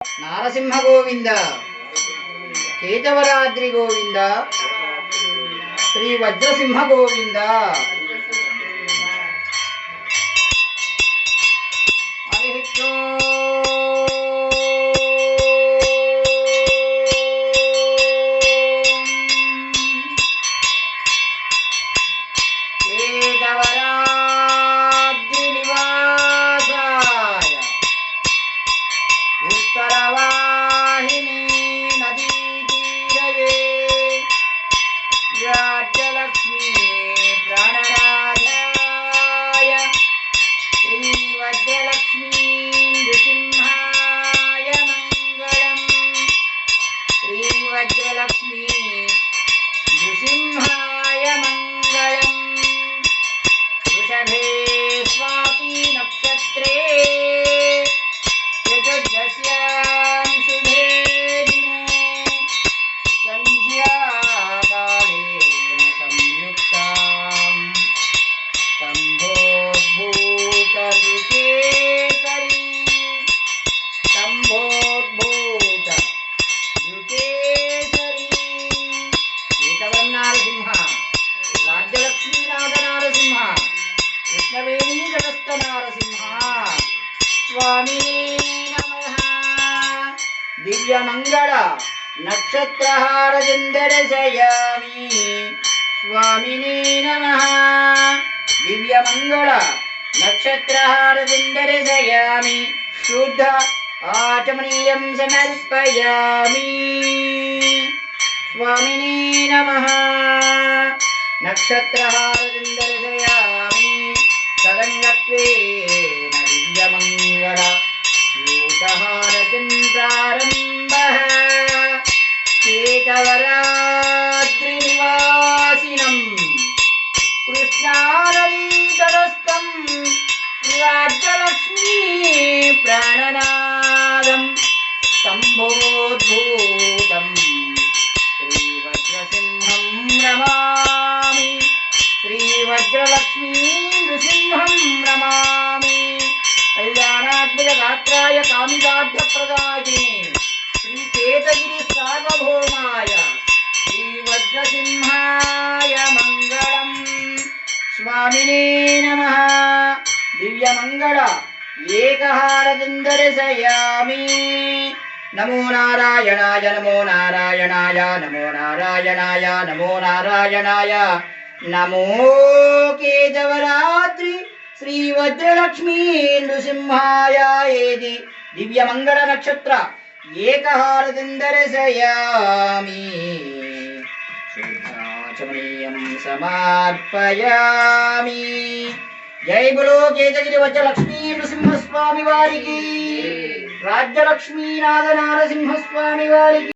నారసింహ గోవింద, కేశవరాద్రి గోవింద, శ్రీ వజ్రసింహ గోవింద. उत्तरवाहिनी नदी तीरये राज्यलक्ष्मी प्राणनाथाय श्रीवज्रलक्ष्मी नृसिंहाय मङ्गलम्। श्रीवज्रलक्ष्मी नृसिंहाय मङ्गलम्। वृषभे स्वाति नक्षत्रे चतुर्दश्यां शुभे दिने संध्याकालेन संयुक्तां स्तम्भोद्भूतरुकेसरी केशवं नारसिंह राज्यलक्ष्मीनाथ नारसिंह कृष्णवेणी जगस्त नारसिंह स्वामी दिव्यमंगल नक्षत्रहारचन्दरशयामि स्वामिने नमः। दिव्यमंगल नक्षत्रहारचन्दरशयामि शुद्ध आचमनीयं समर्पयामि स्वामिने नमः। नक्षत्रहारचन्दरशयामि सदङ्गत्वेन दिव्यमंगल एकहारचन्द्रारम्भः केशवराद्रिनिवासिनं कृष्णानदीतटस्थं राज्यलक्ष्मी प्राणनादं स्तम्भोद्भूतं श्रीवज्रसिंहं नमामि। श्रीवज्रलक्ष्मी नृसिंहं नमामि। कल्याणाद्भुतगात्राय कामितार्थप्रदायिने श्रीकेतगिरि सार्वभौमाय श्रीवज्रसिंहाय मङ्गलम्। स्वामिने नमः। दिव्यमङ्गल एकहारचन्दरशयामि नमो नारायणाय नमो नारायणाय नमो नारायणाय नमो नारायणाय नमो केशवरात्रि श्रीवज्रलक्ष्मी नृसिंहाय एति दिव्यमंगल नक्षत्र एकहारचन्दरशयामि शुद्धाचमनीयं समर्पयामि। जय बोलो केतगिरि वज्रलक्ष्मी नृसिंह स्वामी वारिकी, राज्यलक्ष्मीनाथ नारसिंह स्वामी वारिकी।